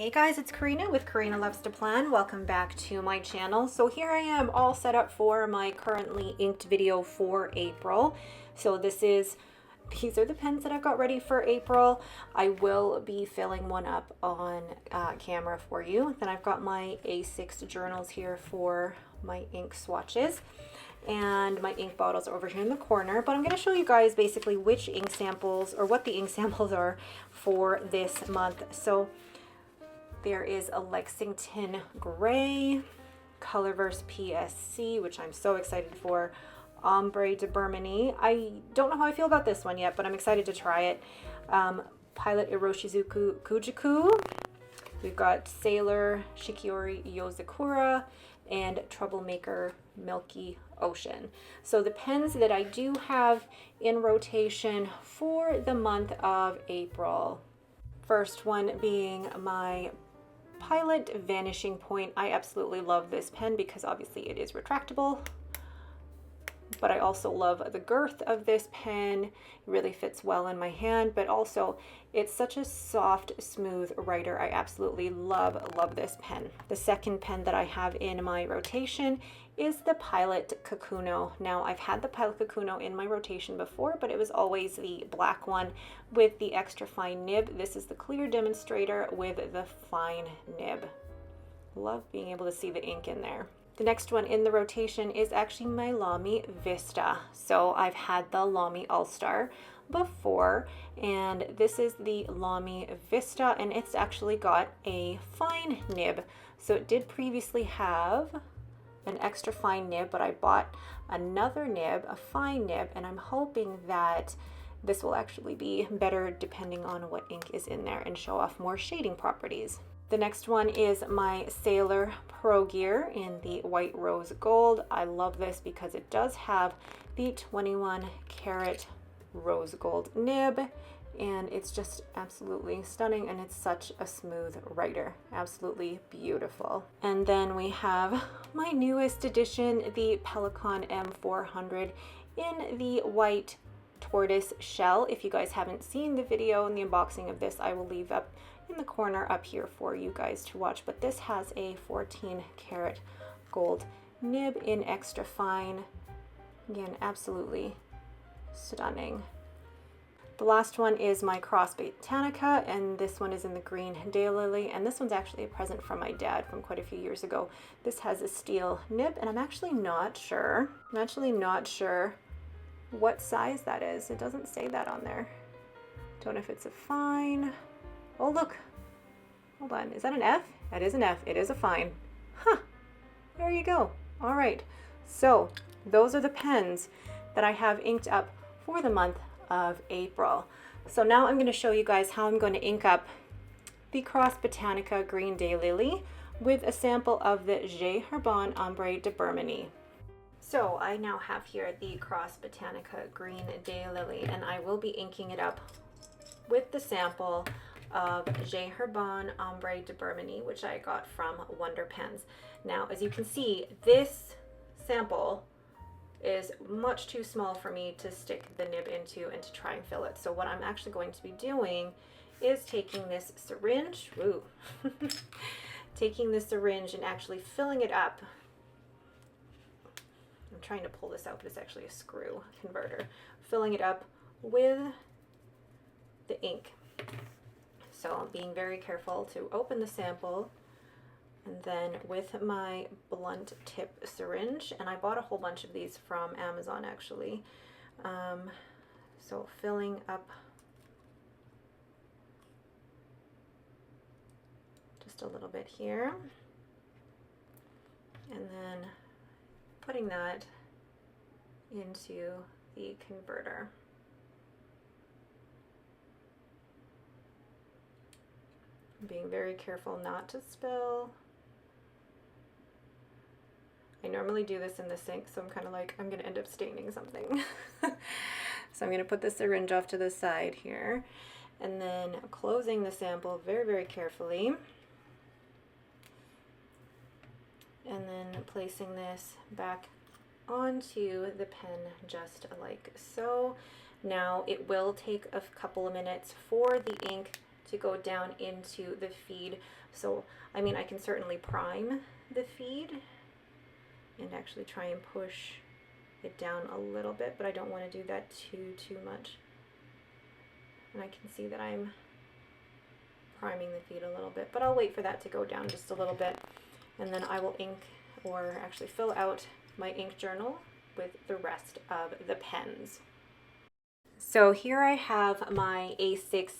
Hey guys, it's Karina with Karina Loves to Plan. Welcome back to my channel. So here I am all set up for my currently inked video for April. So these are the pens that I've got ready for April. I will be filling one up on camera for you. Then I've got my A6 journals here for my ink swatches. And my ink bottles over here in the corner, but I'm going to show you guys basically which ink samples or what the ink samples are for this month. So there is a Lexington Gray, Colorverse PsC, which I'm so excited for, Ombre de Burmany. I don't know how I feel about this one yet, but I'm excited to try it. Pilot Iroshizuku Kujiku. We've got Sailor Shikiori Yozakura and Troublemaker Milky Ocean. So the pens that I do have in rotation for the month of April. First one being my Pilot Vanishing Point. I absolutely love this pen because obviously it is retractable, but I also love the girth of this pen. It really fits well in my hand, but also it's such a soft, smooth writer. I absolutely love this pen. The second pen that I have in my rotation is the Pilot Kakuno. Now, I've had the Pilot Kakuno in my rotation before, but it was always the black one with the extra fine nib. This is the clear demonstrator with the fine nib. Love being able to see the ink in there. The next one in the rotation is actually my Lamy Vista. So I've had the Lamy All-Star before, and this is the Lamy Vista, and it's actually got a fine nib. So it did previously have an extra fine nib, but I bought another nib, a fine nib, and I'm hoping that this will actually be better depending on what ink is in there and show off more shading properties. The next one is my Sailor Pro Gear in the white rose gold. I love this because it does have the 21 karat rose gold nib, and it's just absolutely stunning, and it's such a smooth writer. Absolutely beautiful. And then we have my newest edition, the Pelikan M400 in the white tortoise shell. If you guys haven't seen the video and the unboxing of this, I will leave up in the corner up here for you guys to watch, but this has a 14 karat gold nib in extra fine. Again, absolutely stunning. The last one is my Cross Botanica, and this one is in the green Daylily, and this one's actually a present from my dad from quite a few years ago. This has a steel nib, and I'm actually not sure what size that is. It doesn't say that on there. Don't know if it's a fine. Oh, look. Hold on. Is that an F? That is an F. It is a fine. Huh. There you go. All right. So those are the pens that I have inked up for the month of April. So now I'm going to show you guys how I'm going to ink up the Cross Botanica Green Daylily with a sample of the J. Herbin Ombre de Burmany. So I now have here the Cross Botanica Green Daylily, and I will be inking it up with the sample of J. Herbin Ombre de Burmany, which I got from Wonder Pens. Now, as you can see, this sample is much too small for me to stick the nib into and to try and fill it. So what I'm actually going to be doing is taking this syringe, taking the syringe and actually filling it up. I'm trying to pull this out, but it's actually a screw converter. Filling it up with the ink. So I'm being very careful to open the sample, and then with my blunt tip syringe, and I bought a whole bunch of these from Amazon actually. So filling up just a little bit here, and then putting that into the converter. Being very careful not to spill. I normally do this in the sink, so I'm kind of like, I'm going to end up staining something. So I'm going to put the syringe off to the side here, and then closing the sample very, very carefully. And then placing this back onto the pen just like so. Now it will take a couple of minutes for the ink to go down into the feed. So, I mean, I can certainly prime the feed and actually try and push it down a little bit, but I don't want to do that too much. And I can see that I'm priming the feed a little bit, but I'll wait for that to go down just a little bit, and then I will ink, or actually fill out my ink journal with the rest of the pens. So here I have my A6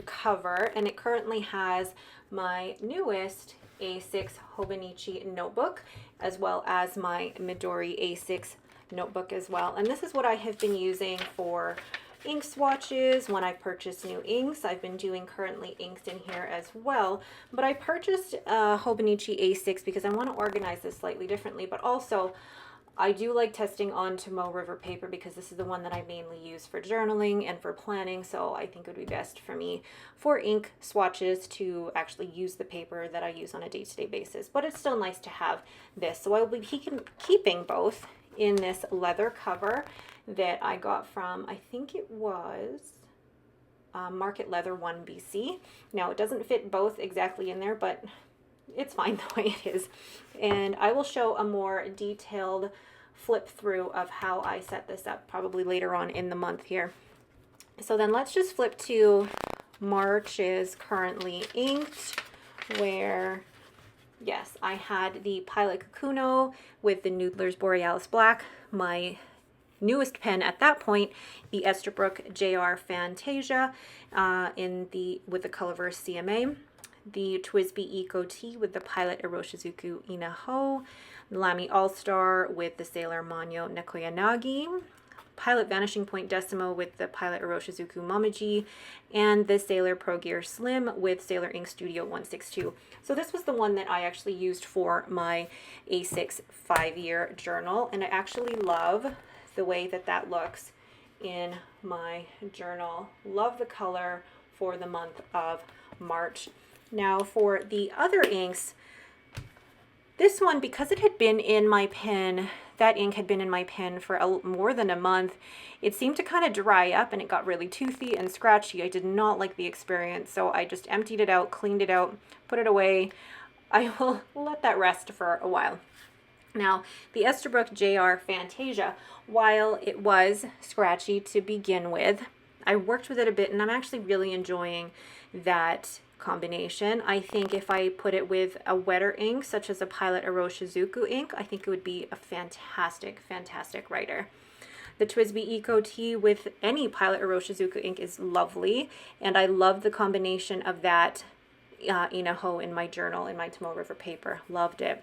cover, and it currently has my newest A6 Hobonichi notebook, as well as my Midori A6 notebook as well. And this is what I have been using for ink swatches when I purchase new inks. I've been doing currently inks in here as well, but I purchased Hobonichi A6 because I want to organize this slightly differently, but also I do like testing on Tomoe River paper because this is the one that I mainly use for journaling and for planning, so I think it would be best for me for ink swatches to actually use the paper that I use on a day-to-day basis. But it's still nice to have this, so I will be keeping both in this leather cover that I got from, I think it was Market Leather 1 BC. Now it doesn't fit both exactly in there, but it's fine the way it is. And I will show a more detailed flip through of how I set this up probably later on in the month here. So then let's just flip to March's currently inked, where yes, I had the Pilot Kakuno with the Noodler's Borealis Black, my newest pen at that point, the Esterbrook JR Fantasia with the Colorverse CMA, the TWSBI Eco T with the Pilot Iroshizuku Inaho, Lamy All-Star with the Sailor Manyo Nekoyanagi, Pilot Vanishing Point Decimo with the Pilot Iroshizuku Momoji, and the Sailor Pro Gear Slim with Sailor Ink Studio 162. So this was the one that I actually used for my A6 5-year journal, and I actually love the way that that looks in my journal. Love the color for the month of March. Now for the other inks, this one, because it had been in my pen, that ink had been in my pen for more than a month, it seemed to kind of dry up and it got really toothy and scratchy. I did not like the experience, so I just emptied it out, cleaned it out, put it away. I will let that rest for a while. Now, the Esterbrook JR Fantasia, while it was scratchy to begin with, I worked with it a bit and I'm actually really enjoying that combination. I think if I put it with a wetter ink, such as a Pilot Iroshizuku ink, I think it would be a fantastic, fantastic writer. The TWSBI Eco T with any Pilot Iroshizuku ink is lovely, and I love the combination of that Inaho in my journal, in my Tomoe River paper. Loved it.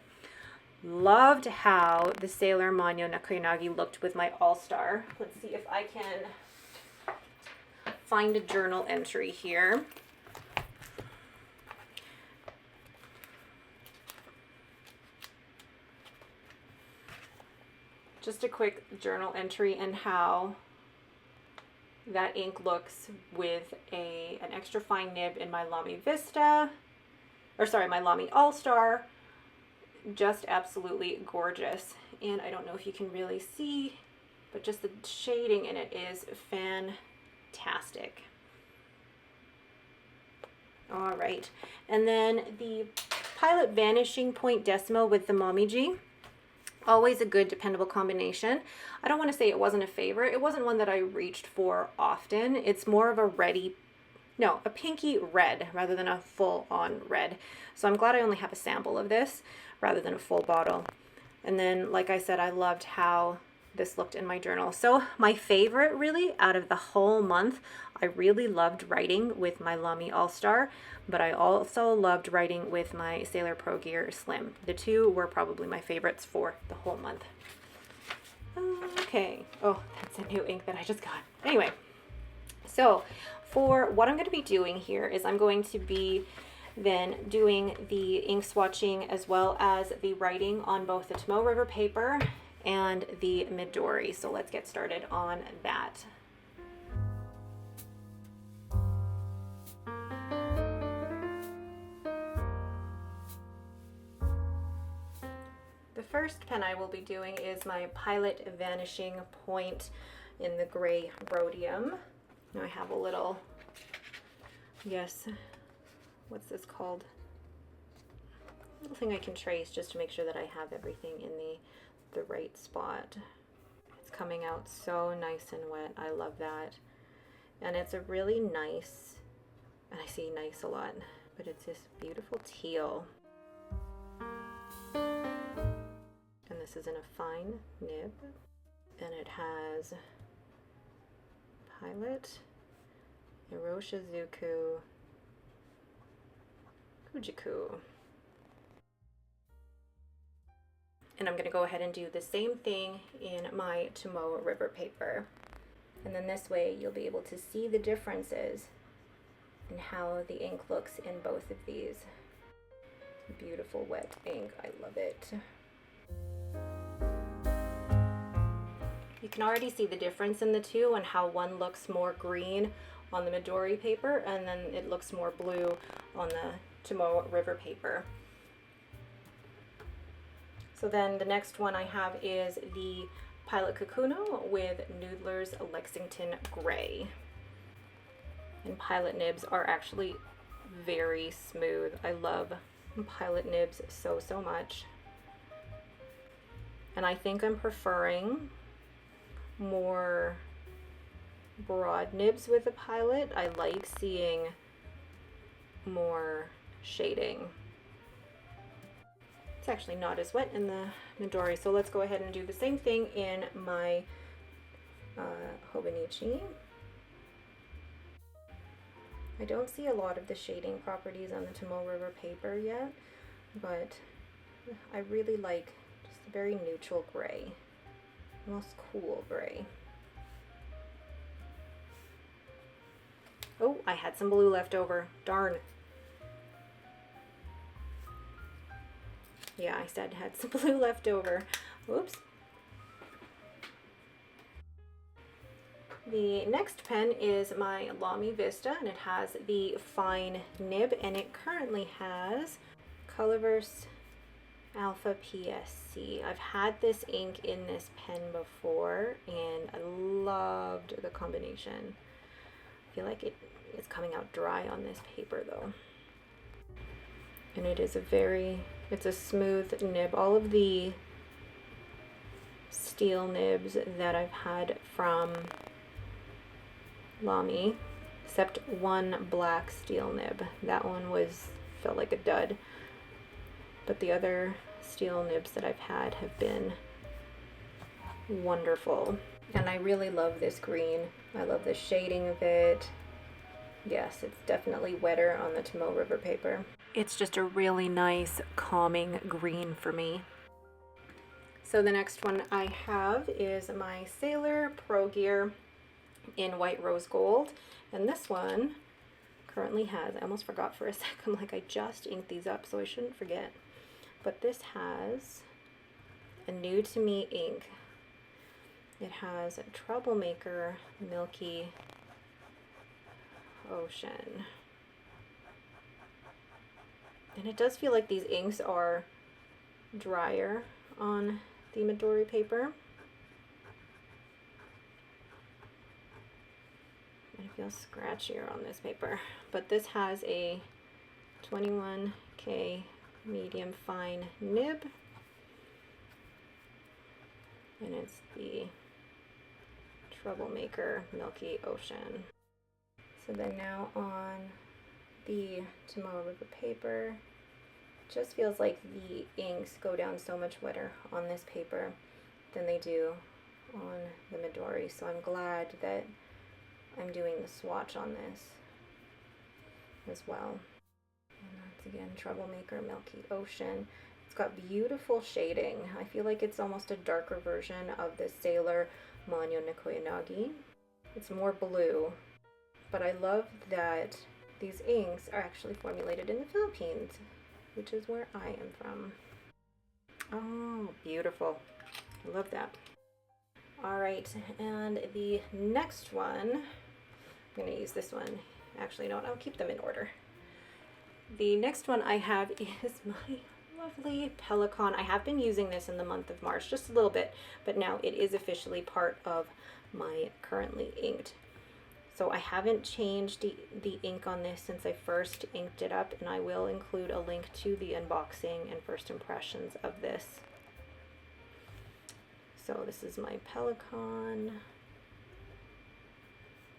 Loved how the Sailor Manyo Nekoyanagi looked with my All-Star. Let's see if I can find a journal entry here. Just a quick journal entry and how that ink looks with an extra fine nib in my Lamy Vista, or sorry, my Lamy All-Star. Just absolutely gorgeous. And I don't know if you can really see, but just the shading in it is fantastic. All right, and then the Pilot Vanishing Point Decimo with the Momiji. Always a good, dependable combination. I don't want to say it wasn't a favorite. It wasn't one that I reached for often. It's more of a pinky red rather than a full-on red. So I'm glad I only have a sample of this rather than a full bottle. And then, like I said, I loved how this looked in my journal. So my favorite, really, out of the whole month, I really loved writing with my Lamy All-Star, but I also loved writing with my Sailor Pro Gear Slim. The two were probably my favorites for the whole month. Okay. Oh, that's a new ink that I just got. Anyway, so for what I'm going to be doing here is I'm going to be then doing the ink swatching as well as the writing on both the Tomoe River paper and the Midori. So let's get started on that. The first pen I will be doing is my Pilot Vanishing Point in the gray rhodium. Now I have a little Yes, what's this called? Little thing I can trace just to make sure that I have everything in the right spot. It's coming out so nice and wet. I love that. And it's a really nice, and I say nice a lot, but it's this beautiful teal. And this is in a fine nib. And it has Pilot, Iroshizuku, Kujiku. And I'm going to go ahead and do the same thing in my Tomoe River paper. And then this way you'll be able to see the differences in how the ink looks in both of these. Beautiful wet ink, I love it. You can already see the difference in the two and how one looks more green on the Midori paper and then it looks more blue on the Tomoe River paper. So then the next one I have is the Pilot Kakuno with Noodler's Lexington Gray. And Pilot nibs are actually very smooth. I love Pilot nibs so much. And I think I'm preferring more broad nibs with the Pilot. I like seeing more shading. It's actually not as wet in the Midori, so let's go ahead and do the same thing in my Hobonichi. I don't see a lot of the shading properties on the Tomoe River paper yet, but I really like just a very neutral gray, almost cool gray. Oh, I had some blue left over, darn. Yeah, I said had some blue left over. Whoops. The next pen is my Lamy Vista, and it has the fine nib, and it currently has Colorverse PsC. I've had this ink in this pen before, and I loved the combination. I feel like it's coming out dry on this paper though. And it is it's a smooth nib. All of the steel nibs that I've had from Lamy, except one black steel nib. That one felt like a dud. But the other steel nibs that I've had have been wonderful. And I really love this green. I love the shading of it. Yes, it's definitely wetter on the Tomoe River paper. It's just a really nice, calming green for me. So the next one I have is my Sailor Pro Gear in white rose gold. And this one currently has, I almost forgot for a sec, I'm like, I just inked these up, so I shouldn't forget. But this has a new to me ink. It has a Troublemaker Milky Ocean. And it does feel like these inks are drier on the Midori paper. And it feels scratchier on this paper. But this has a 21K medium fine nib. And it's the Troublemaker Milky Ocean. So then now on the Tomoe River paper, it just feels like the inks go down so much wetter on this paper than they do on the Midori. So I'm glad that I'm doing the swatch on this as well. And that's again Troublemaker Milky Ocean. It's got beautiful shading. I feel like it's almost a darker version of the Sailor Manyo Nikoyanagi. It's more blue, but I love that these inks are actually formulated in the Philippines, which is where I am from. Oh, beautiful. I love that. All right, and the next one, I'm gonna use this one. Actually, no, I'll keep them in order. The next one I have is my lovely Pelikan. I have been using this in the month of March, just a little bit, but now it is officially part of my currently inked. So I haven't changed the ink on this since I first inked it up, and I will include a link to the unboxing and first impressions of this. So this is my Pelikan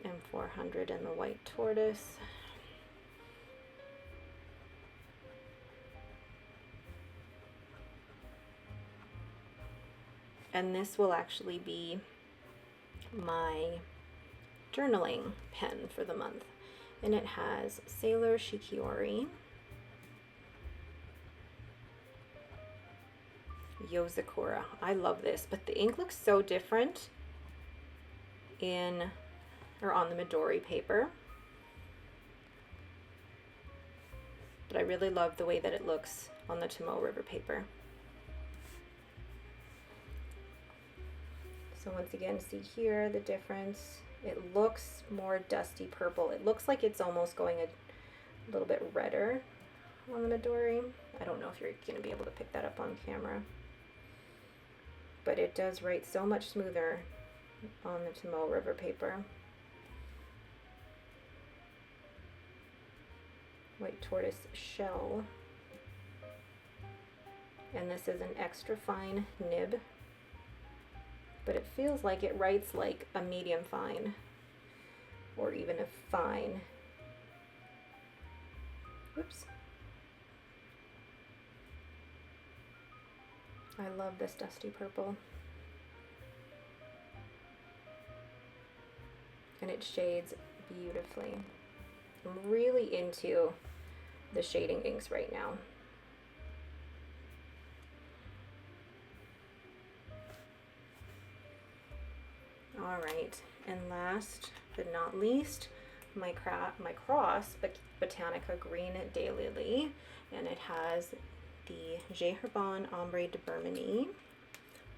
M400 and the white Tortoise. And this will actually be my journaling pen for the month. And it has Sailor Shikiori Yozakura. I love this, but the ink looks so different on the Midori paper. But I really love the way that it looks on the Tomoe River paper. So once again, see here the difference. It looks more dusty purple. It looks like it's almost going a little bit redder on the Midori. I don't know if you're going to be able to pick that up on camera. But it does write so much smoother on the Tomoe River paper. White Tortoise shell. And this is an extra fine nib. But it feels like it writes like a medium fine or even a fine. Whoops. I love this dusty purple. And it shades beautifully. I'm really into the shading inks right now. All right, and last but not least, my cross Botanica green Daylily, and it has the J. Herbin Ombre de Bermanie.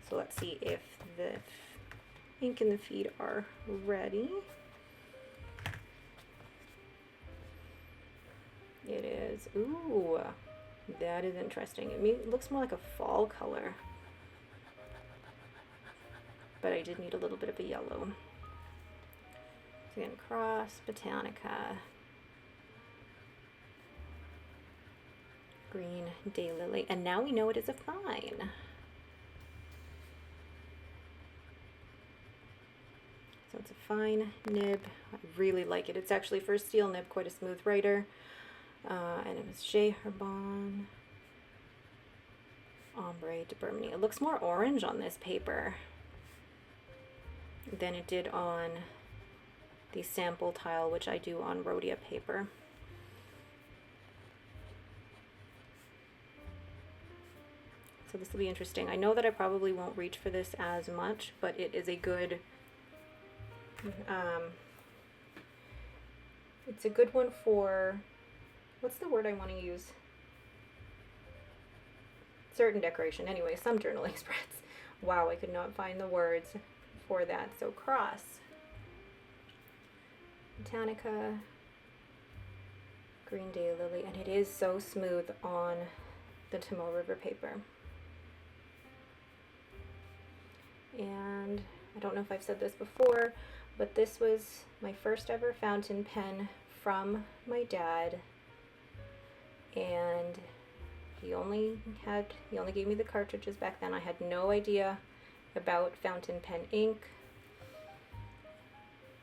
So let's see if the ink and the feed are ready. It is. Ooh, that is interesting. It looks more like a fall color. But I did need a little bit of a yellow. So again, cross, Botanica, green Daylily, and now we know it is a fine. So it's a fine nib. I really like it. It's actually for a steel nib quite a smooth writer. And it was J. Herbin Ombre de Bermanie. It looks more orange on this paper than it did on the sample tile, which I do on Rhodia paper. So this will be interesting. I know that I probably won't reach for this as much, but it is a good it's a good one for, what's the word I want to use? Certain decoration. Anyway, some journaling spreads. Wow, I could not find the words for that. So cross, Botanica, green Daylily, and it is so smooth on the Tomoe River paper. And I don't know if I've said this before, but this was my first ever fountain pen from my dad, and he only gave me the cartridges back then. I had no idea about fountain pen ink,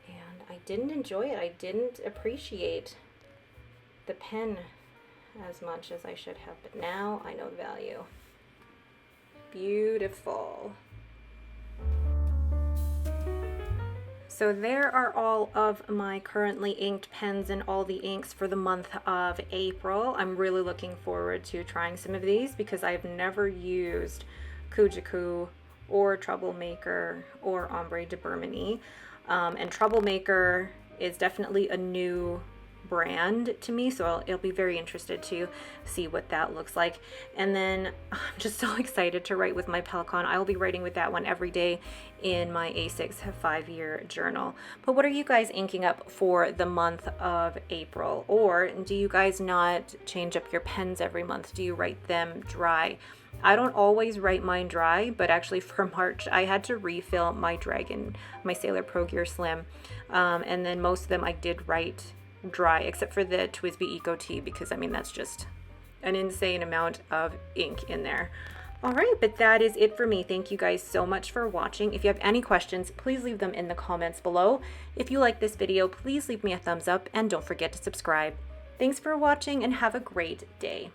and I didn't enjoy it. I didn't appreciate the pen as much as I should have, but now I know the value. Beautiful. So there are all of my currently inked pens and all the inks for the month of April. I'm really looking forward to trying some of these because I've never used Kujaku or Troublemaker or Ombre de Bermanie. And Troublemaker is definitely a new brand to me, so it'll be very interested to see what that looks like. And then I'm just so excited to write with my Pelikan. I will be writing with that one every day in my A6 5-year journal. But what are you guys inking up for the month of April? Or do you guys not change up your pens every month? Do you write them dry? I don't always write mine dry, but actually for March I had to refill my Dragon, my Sailor Pro Gear Slim, and then most of them I did write dry, except for the TWSBI Eco Tea, because I mean that's just an insane amount of ink in there. All right, but that is it for me. Thank you guys so much for watching. If you have any questions, please leave them in the comments below. If you like this video, please leave me a thumbs up and don't forget to subscribe. Thanks for watching and have a great day.